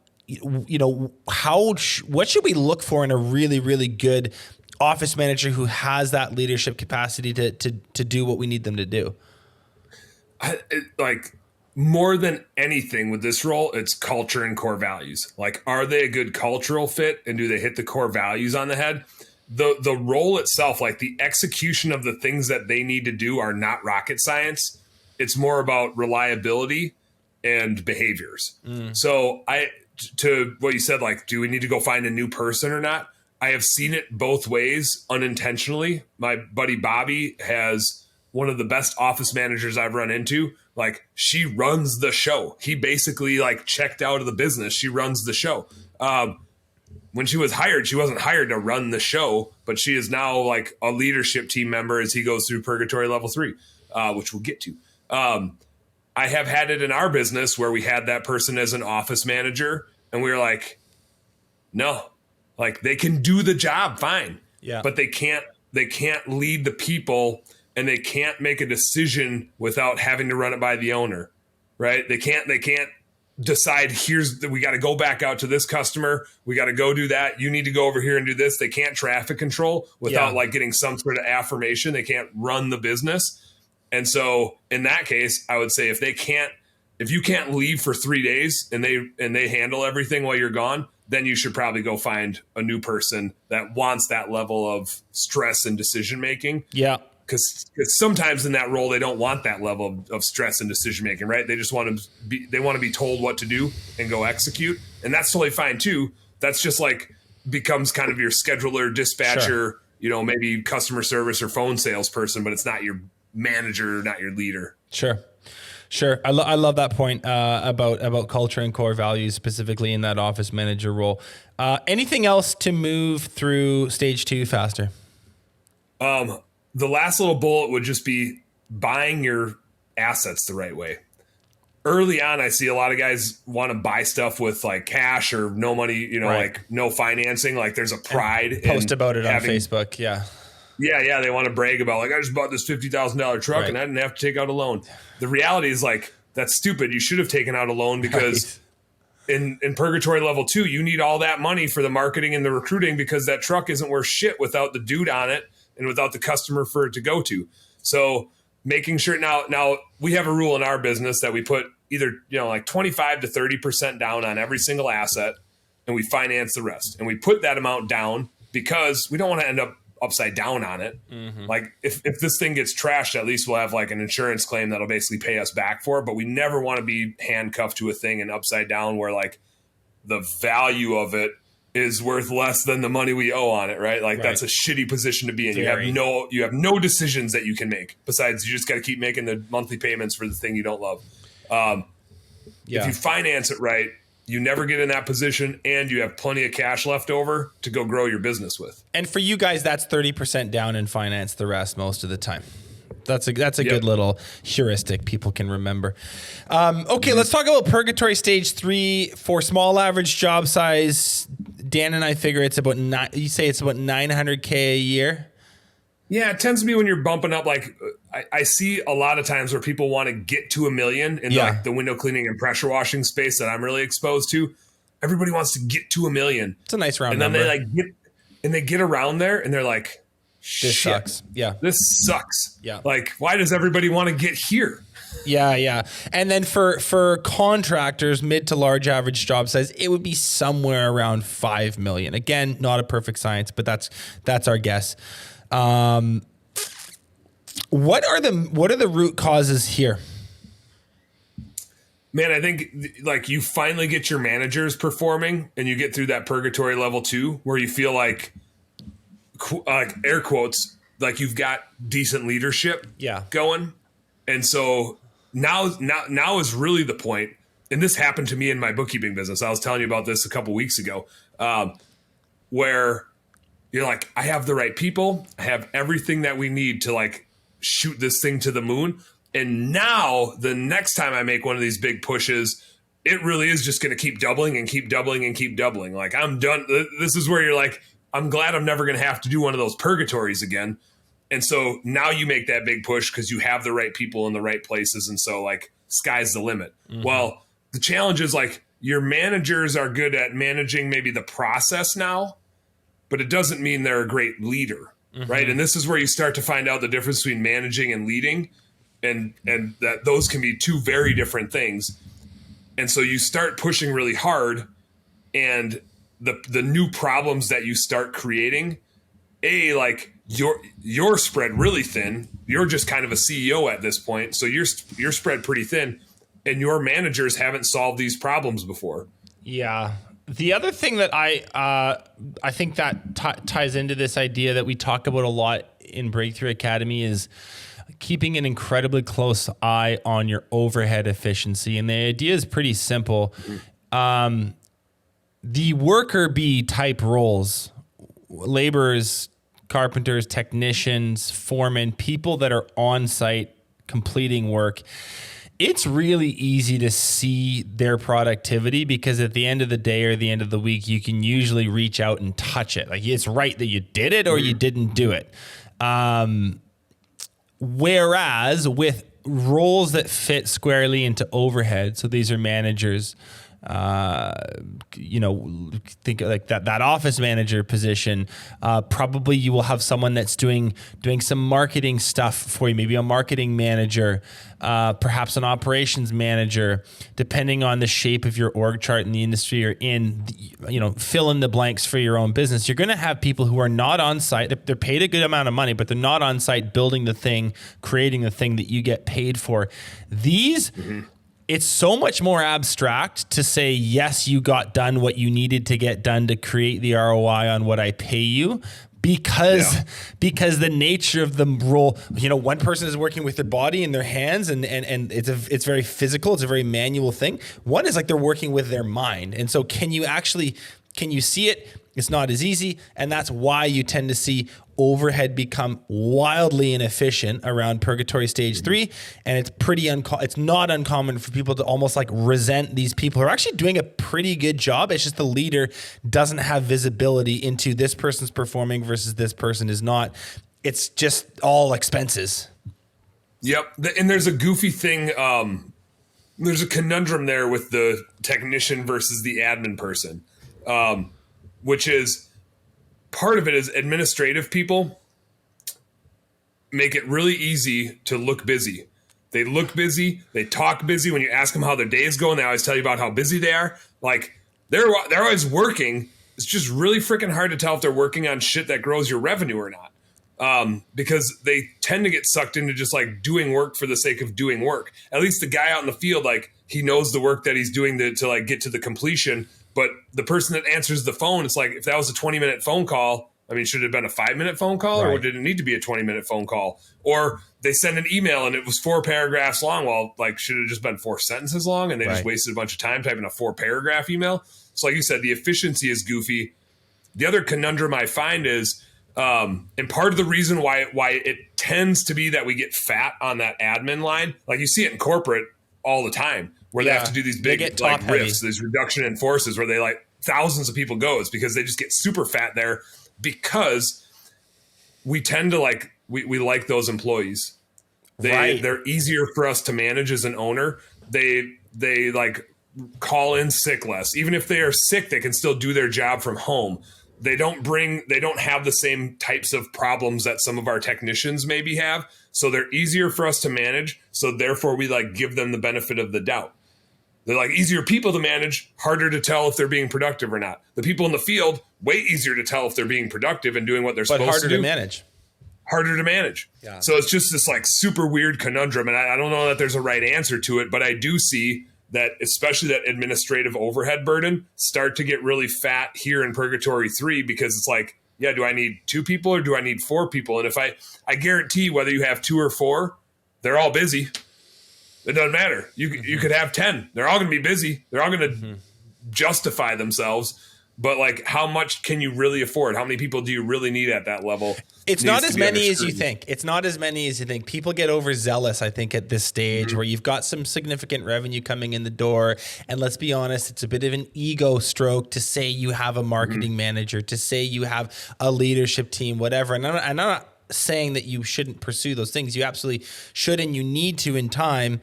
should we look for in a really, really good office manager who has that leadership capacity to do what we need them to do? More than anything with this role, it's culture and core values. Like, are they a good cultural fit, and do they hit the core values on the head? The role itself, like the execution of the things that they need to do, are not rocket science. It's more about reliability and behaviors. So to what you said, like, do we need to go find a new person or not? I have seen it both ways unintentionally. My buddy Bobby has one of the best office managers I've run into. Like, she runs the show. He basically like checked out of the business. She runs the show. When she was hired, she wasn't hired to run the show, but she is now like a leadership team member as he goes through Purgatory Level 3, which we'll get to. I have had it in our business where we had that person as an office manager, and we were like, no, like, they can do the job fine, but they can't lead the people, and they can't make a decision without having to run it by the owner, right? They can't decide, we got to go back out to this customer. We got to go do that. You need to go over here and do this. They can't traffic control without like getting some sort of affirmation. They can't run the business. And so in that case, I would say if you can't leave for 3 days and they handle everything while you're gone, then you should probably go find a new person that wants that level of stress and decision-making. Yeah. Because sometimes in that role, they don't want that level of stress and decision-making, right? They just want to be told what to do and go execute. And that's totally fine too. That's just like becomes kind of your scheduler, dispatcher, maybe customer service or phone salesperson, but it's not your manager, not your leader. Sure. I love that point about culture and core values, specifically in that office manager role. Anything else to move through stage 2 faster? The last little bullet would just be buying your assets the right way. Early on, I see a lot of guys want to buy stuff with like cash or no money, like no financing. Like, there's a pride in post about it on Facebook. Yeah. Yeah. They want to brag about, like, I just bought this $50,000 truck and I didn't have to take out a loan. The reality is, like, that's stupid. You should have taken out a loan because in Purgatory Level 2, you need all that money for the marketing and the recruiting, because that truck isn't worth shit without the dude on it and without the customer for it to go to. So making sure now we have a rule in our business that we put either, like 25 to 30% down on every single asset, and we finance the rest. And we put that amount down because we don't want to end up upside down on it. Mm-hmm. Like, if this thing gets trashed, at least we'll have like an insurance claim that'll basically pay us back for it. But we never want to be handcuffed to a thing and upside down where like the value of it is worth less than the money we owe on it, right? Like, that's a shitty position to be in. You have no decisions that you can make besides you just got to keep making the monthly payments for the thing you don't love. If you finance it right, you never get in that position, and you have plenty of cash left over to go grow your business with. And for you guys, that's 30% down and finance the rest most of the time. That's a good little heuristic people can remember. Okay, let's talk about Purgatory Stage 3 for small average job size. Dan and I figure it's about you say it's about $900K a year. Yeah, it tends to be when you're bumping up. Like, I see a lot of times where people want to get to $1 million in like the window cleaning and pressure washing space that I'm really exposed to. Everybody wants to get to $1 million. It's a nice round number. And then they get around there and they're like, this sucks. Yeah. This sucks. Yeah. Like, why does everybody want to get here? Yeah. And then for contractors, mid to large average job size, it would be somewhere around 5 million. Again, not a perfect science, but that's our guess. What are the root causes here? Man, I think like you finally get your managers performing, and you get through that Purgatory Level 2 where you feel like air quotes, like you've got decent leadership going. And so now is really the point. And this happened to me in my bookkeeping business. I was telling you about this a couple weeks ago, where you're like, I have the right people. I have everything that we need to like shoot this thing to the moon. And now the next time I make one of these big pushes, it really is just going to keep doubling and keep doubling and keep doubling. Like, I'm done. This is where you're like, I'm glad I'm never going to have to do one of those purgatories again. And so now you make that big push because you have the right people in the right places. And so like, sky's the limit. Mm-hmm. Well, the challenge is like your managers are good at managing maybe the process now, but it doesn't mean they're a great leader. Mm-hmm. Right. And this is where you start to find out the difference between managing and leading, and that those can be two very different things. And so you start pushing really hard, and the new problems that you start creating, like you're spread really thin. You're just kind of a CEO at this point. So you're spread pretty thin, and your managers haven't solved these problems before. Yeah. The other thing that I think that ties into this idea that we talk about a lot in Breakthrough Academy is keeping an incredibly close eye on your overhead efficiency. And the idea is pretty simple. The worker bee type roles, laborers, carpenters, technicians, foremen, people that are on site completing work, it's really easy to see their productivity because at the end of the day or the end of the week, you can usually reach out and touch it. Like, it's right that you did it or you didn't do it. Whereas with roles that fit squarely into overhead, so these are managers, think like that office manager position, probably you will have someone that's doing some marketing stuff for you, maybe a marketing manager, perhaps an operations manager, depending on the shape of your org chart in the industry you're in, fill in the blanks for your own business. You're going to have people who are not on site. They're paid a good amount of money, but they're not on site building the thing, creating the thing that you get paid for. These, it's so much more abstract to say, yes, you got done what you needed to get done to create the ROI on what I pay you, because the nature of the role, one person is working with their body and their hands and it's very physical. It's a very manual thing. One is like they're working with their mind. And so can you see it? It's not as easy. And that's why you tend to see overhead become wildly inefficient around Purgatory Stage 3. And it's it's not uncommon for people to almost like resent these people who are actually doing a pretty good job. It's just the leader doesn't have visibility into this person's performing versus this person is not. It's just all expenses. Yep. And there's a goofy thing. There's a conundrum there with the technician versus the admin person. Which is part of it is administrative people make it really easy to look busy. They look busy. They talk busy. When you ask them how their day is going, they always tell you about how busy they are. Like they're always working. It's just really freaking hard to tell if they're working on shit that grows your revenue or not. Because they tend to get sucked into just like doing work for the sake of doing work. At least the guy out in the field, like he knows the work that he's doing to like get to the completion. But the person that answers the phone, it's like if that was a 20-minute phone call, I mean, should it have been a 5-minute phone call or did it need to be a 20-minute phone call? Or they send an email and it was 4 paragraphs long. Well, like, should it have just been 4 sentences long and they just wasted a bunch of time typing a 4-paragraph email? So like you said, the efficiency is goofy. The other conundrum I find is, and part of the reason why it tends to be that we get fat on that admin line, like you see it in corporate all the time, where they have to do these big like riffs, these reduction in forces where they like thousands of people go. It's because they just get super fat there because we tend to like, we like those employees. They're easier for us to manage as an owner. They like call in sick less. Even if they are sick, they can still do their job from home. They don't have the same types of problems that some of our technicians maybe have. So they're easier for us to manage. So therefore we like give them the benefit of the doubt. They're like easier people to manage, harder to tell if they're being productive or not. The people in the field, way easier to tell if they're being productive and doing what they're supposed to do. But harder to manage. Yeah. So it's just this like super weird conundrum. And I don't know that there's a right answer to it, but I do see that especially that administrative overhead burden start to get really fat here in Purgatory 3 because it's like, yeah, do I need 2 people or do I need 4 people? And if I guarantee whether you have 2 or 4, they're all busy. It doesn't matter. You could have 10. They're all going to be busy. They're all going to justify themselves. But like, how much can you really afford? How many people do you really need at that level? It's not as many as you think. It's not as many as you think. People get overzealous, I think, at this stage where you've got some significant revenue coming in the door. And let's be honest, it's a bit of an ego stroke to say you have a marketing manager, to say you have a leadership team, whatever. And I'm not saying that you shouldn't pursue those things. You absolutely should, and you need to in time.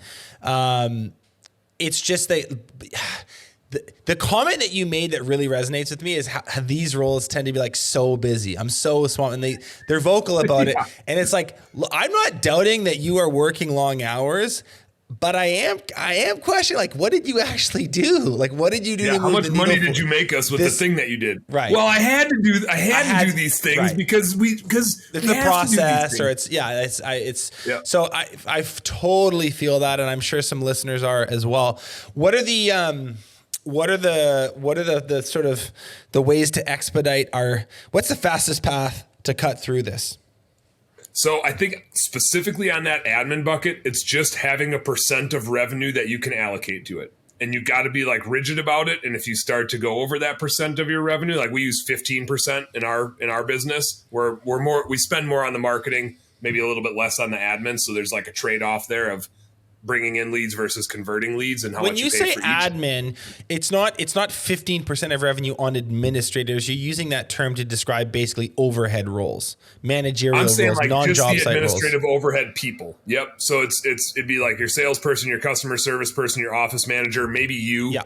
It's just that the comment that you made that really resonates with me is how these roles tend to be like so busy. I'm so swamped, and they're vocal about it. And it's like, I'm not doubting that you are working long hours, but I am questioning, like, what did you actually do? Like, what did you do? Yeah, how much money did you make us with the thing that you did? Right. Well, I had to do these things because it's the process, or So I totally feel that, and I'm sure some listeners are as well. What are the what are the sort of the ways to expedite what's the fastest path to cut through this? So I think specifically on that admin bucket, it's just having a percent of revenue that you can allocate to it. And you got to be like rigid about it. And if you start to go over that percent of your revenue, like we use 15% in our business, we spend more on the marketing, maybe a little bit less on the admin. So there's like a trade-off there of bringing in leads versus converting leads and how much you pay for each. When you say admin, it's not 15% of revenue on administrators. You're using that term to describe basically overhead roles, managerial roles, like non-job just the site roles. administrative overhead people. Yep. So it'd be like your salesperson, your customer service person, your office manager, maybe you,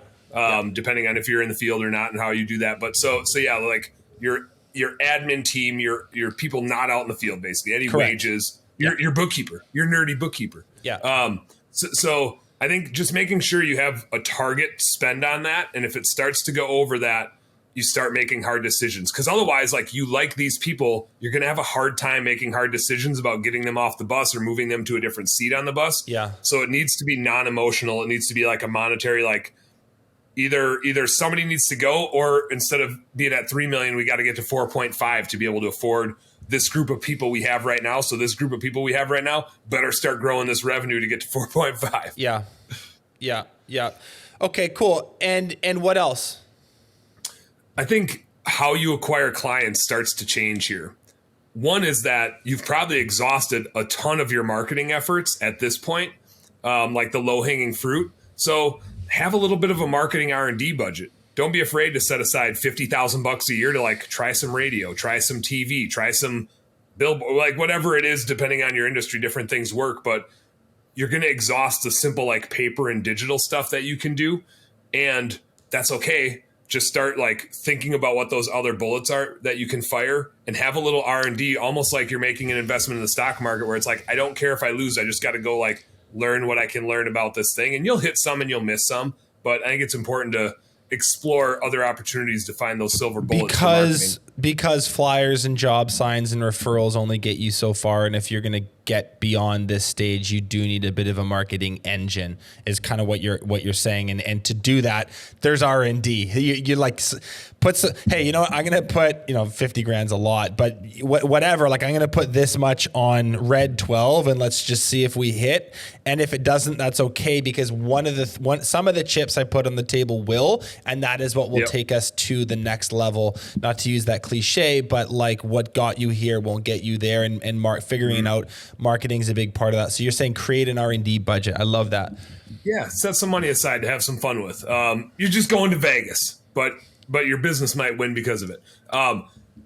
depending on if you're in the field or not and how you do that. But so yeah, like your admin team, your people not out in the field, basically any Correct. wages, your bookkeeper, your nerdy bookkeeper. Yeah. So I think just making sure you have a target spend on that. And if it starts to go over that, you start making hard decisions. Because otherwise, like you like these people, you're going to have a hard time making hard decisions about getting them off the bus or moving them to a different seat on the bus. Yeah. So it needs to be non-emotional. It needs to be like a monetary, like either somebody needs to go, or instead of being at 3 million, we got to get to 4.5 to be able to afford this group of people we have right now. So this group of people we have right now better start growing this revenue to get to 4.5. Yeah. Okay, cool. And what else? I think how you acquire clients starts to change here. One is that you've probably exhausted a ton of your marketing efforts at this point, like the low-hanging fruit. So have a little bit of a marketing R&D budget. Don't be afraid to set aside $50,000 a year to like try some radio, try some TV, try some billboard, like whatever it is, depending on your industry, different things work, but you're going to exhaust the simple like paper and digital stuff that you can do. And that's okay. Just start like thinking about what those other bullets are that you can fire, and have a little R&D, almost like you're making an investment in the stock market where it's like, I don't care if I lose. I just got to go like learn what I can learn about this thing, and you'll hit some and you'll miss some. But I think it's important to explore other opportunities to find those silver bullets. Because flyers and job signs and referrals only get you so far. And if you're going to get beyond this stage, you do need a bit of a marketing engine, is kind of what you're saying. And to do that, there's R&D. You like hey, you know what? I'm going to put, 50 grand's a lot, but whatever, like I'm going to put this much on red 12 and let's just see if we hit. And if it doesn't, that's okay, because some of the chips I put on the table will, and that is what will take us to the next level. Not to use that cliche, but like what got you here won't get you there, and figuring out marketing is a big part of that. So you're saying create an R&D budget. I love that. Yeah, set some money aside to have some fun with. You're just going to Vegas, but your business might win because of it.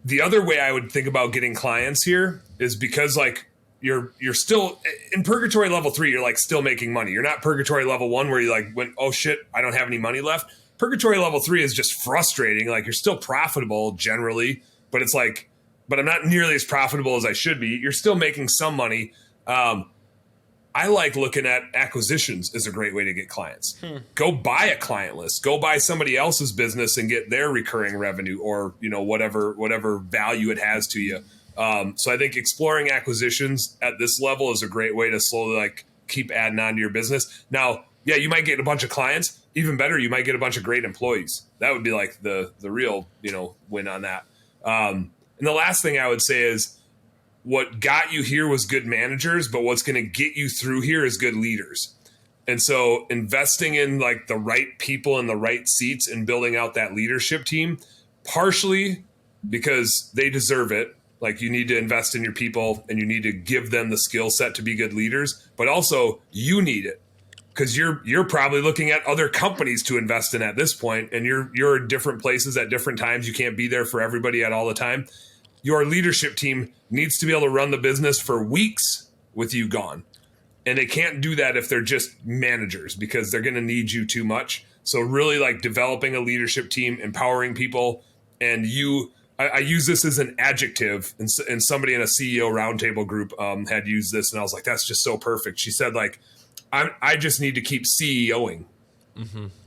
The other way I would think about getting clients here is because like you're still in Purgatory level 3, you're like still making money. You're not Purgatory level 1 where you like went, oh shit, I don't have any money left. Purgatory level 3 is just frustrating. Like you're still profitable generally, but it's like, but I'm not nearly as profitable as I should be. You're still making some money. I like looking at acquisitions as a great way to get clients. Go buy a client list. Go buy somebody else's business and get their recurring revenue, or whatever value it has to you. So I think exploring acquisitions at this level is a great way to slowly like keep adding on to your business. Now, yeah, you might get a bunch of clients. Even better, you might get a bunch of great employees. That would be like the real win on that. And the last thing I would say is, what got you here was good managers, but what's going to get you through here is good leaders. And so investing in like the right people in the right seats and building out that leadership team, partially because they deserve it. Like you need to invest in your people and you need to give them the skill set to be good leaders, but also you need it because you're probably looking at other companies to invest in at this point, and you're in different places at different times. You can't be there for everybody at all the time. Your leadership team needs to be able to run the business for weeks with you gone. And they can't do that if they're just managers, because they're going to need you too much. So really like developing a leadership team, empowering people. And I use this as an adjective, and somebody in a CEO roundtable group had used this, and I was like, that's just so perfect. She said like, I just need to keep CEOing.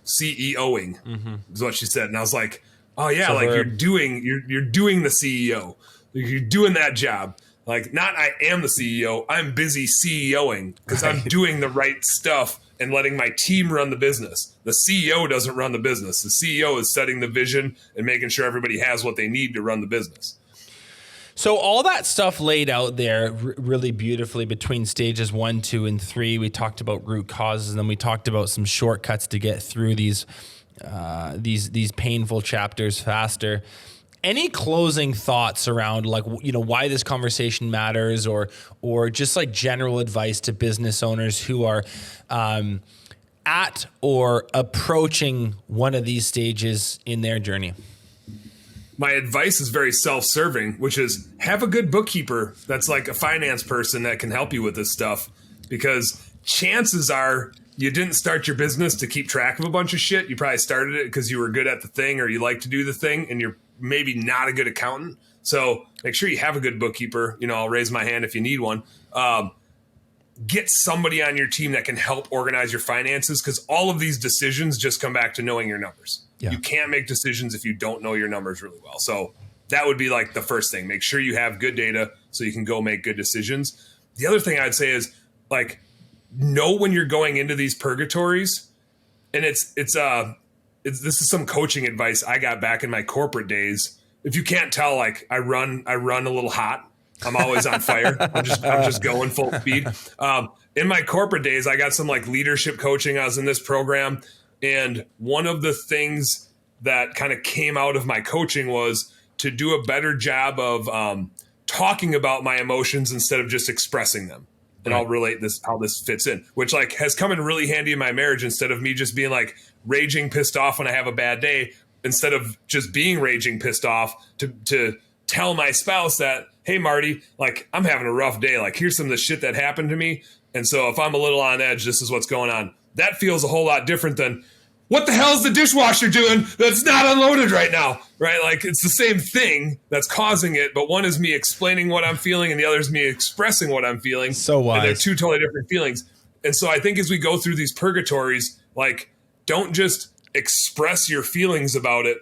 CEOing is what she said. And I was like, oh yeah, so like you're doing the CEO. You're doing that job. Like, not I am the CEO. I'm busy CEOing because I'm doing the right stuff and letting my team run the business. The CEO doesn't run the business. The CEO is setting the vision and making sure everybody has what they need to run the business. So all that stuff laid out there really beautifully between stages 1, 2, and 3. We talked about root causes, and then we talked about some shortcuts to get through these painful chapters faster. Any closing thoughts around why this conversation matters, or just like general advice to business owners who are at or approaching one of these stages in their journey? My advice is very self-serving, which is have a good bookkeeper that's like a finance person that can help you with this stuff, because chances are you didn't start your business to keep track of a bunch of shit. You probably started it because you were good at the thing or you like to do the thing, and you're maybe not a good accountant. So make sure you have a good bookkeeper. I'll raise my hand if you need one. Get somebody on your team that can help organize your finances, because all of these decisions just come back to knowing your numbers. Yeah. You can't make decisions if you don't know your numbers really well. So that would be like the first thing. Make sure you have good data so you can go make good decisions. The other thing I'd say is know when you're going into these purgatories, and this is some coaching advice I got back in my corporate days. If you can't tell, I run a little hot. I'm always on fire. I'm just going full speed. In my corporate days, I got some leadership coaching. I was in this program, and one of the things that kind of came out of my coaching was to do a better job of talking about my emotions instead of just expressing them. And I'll relate how this fits in, which has come in really handy in my marriage. Instead of me just being raging pissed off when I have a bad day, instead of just being raging pissed off, to tell my spouse that, hey, Marty, I'm having a rough day. Here's some of the shit that happened to me. And so if I'm a little on edge, this is what's going on. That feels a whole lot different than, what the hell is the dishwasher doing that's not unloaded right now? Right? It's the same thing that's causing it, but one is me explaining what I'm feeling and the other is me expressing what I'm feeling. So wise. And they're two totally different feelings. And so I think as we go through these purgatories, don't just express your feelings about it,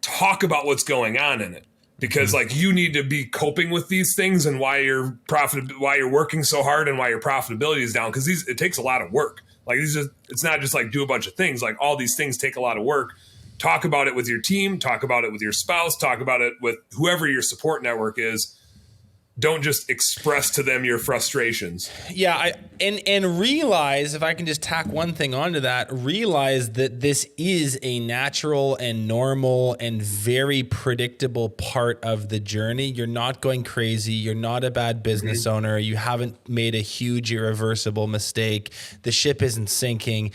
talk about what's going on in it. Because you need to be coping with these things and why you're working so hard and why your profitability is down. Because it takes a lot of work. It's not just do a bunch of things. All these things take a lot of work. Talk about it with your team. Talk about it with your spouse. Talk about it with whoever your support network is. Don't just express to them your frustrations. Yeah, and realize, if I can just tack one thing onto that, realize that this is a natural and normal and very predictable part of the journey. You're not going crazy. You're not a bad business owner. You haven't made a huge irreversible mistake. The ship isn't sinking.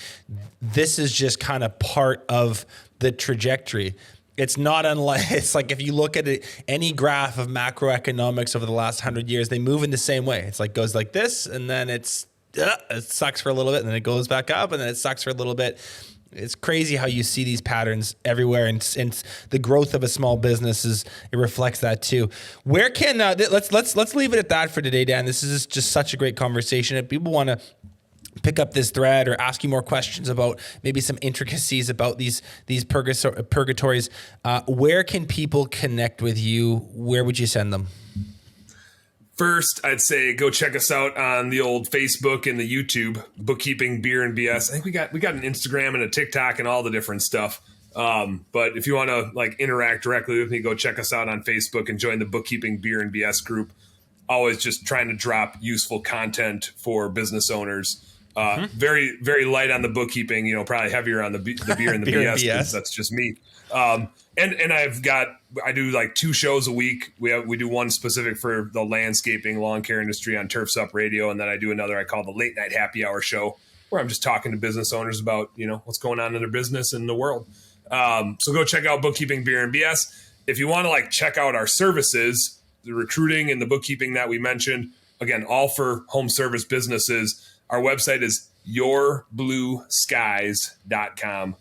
This is just kind of part of the trajectory. It's not unlike, if you look at any graph of macroeconomics over the last 100 years, they move in the same way. It's goes like this, and then it sucks for a little bit, and then it goes back up, and then it sucks for a little bit. It's crazy how you see these patterns everywhere, and the growth of a small business it reflects that too. Where can let's leave it at that for today, Dan. This is just such a great conversation. If people want to pick up this thread or ask you more questions about maybe some intricacies about these purgatories, where can people connect with you? Where would you send them? First, I'd say go check us out on the old Facebook and the YouTube, Bookkeeping, Beer, and BS. I think we got an Instagram and a TikTok and all the different stuff. But if you want to interact directly with me, go check us out on Facebook and join the Bookkeeping, Beer, and BS group. Always just trying to drop useful content for business owners. Very, very light on the bookkeeping, probably heavier on the beer and the BS, because that's just me. And I do 2 shows a week. We do one specific for the landscaping lawn care industry on Turfs Up Radio. And then I do another I call the Late Night Happy Hour show, where I'm just talking to business owners about, what's going on in their business and the world. So go check out Bookkeeping, Beer, and BS. If you want to check out our services, the recruiting and the bookkeeping that we mentioned, again, all for home service businesses. Our website is yourblueskies.com.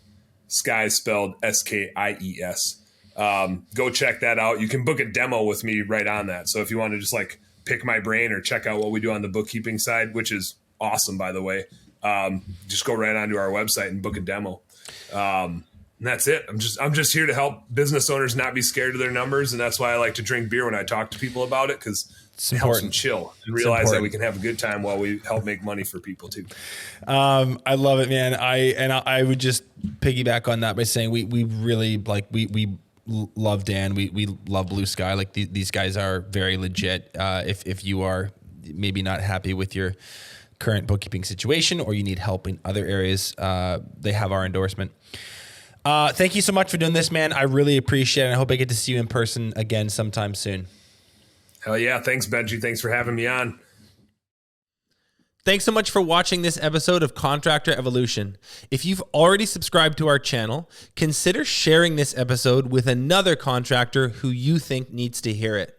Skies spelled SKIES. Go check that out. You can book a demo with me right on that. So if you want to just pick my brain or check out what we do on the bookkeeping side, which is awesome, by the way, just go right onto our website and book a demo. And that's it. I'm just here to help business owners not be scared of their numbers. And that's why I like to drink beer when I talk to people about it, because helps them chill and realize that we can have a good time while we help make money for people too. I love it, man. I would just piggyback on that by saying we really we love Dan. We love Blue Sky. Like these guys are very legit. If you are maybe not happy with your current bookkeeping situation or you need help in other areas, they have our endorsement. Thank you so much for doing this, man. I really appreciate it. I hope I get to see you in person again sometime soon. Hell yeah. Thanks, Benji. Thanks for having me on. Thanks so much for watching this episode of Contractor Evolution. If you've already subscribed to our channel, consider sharing this episode with another contractor who you think needs to hear it.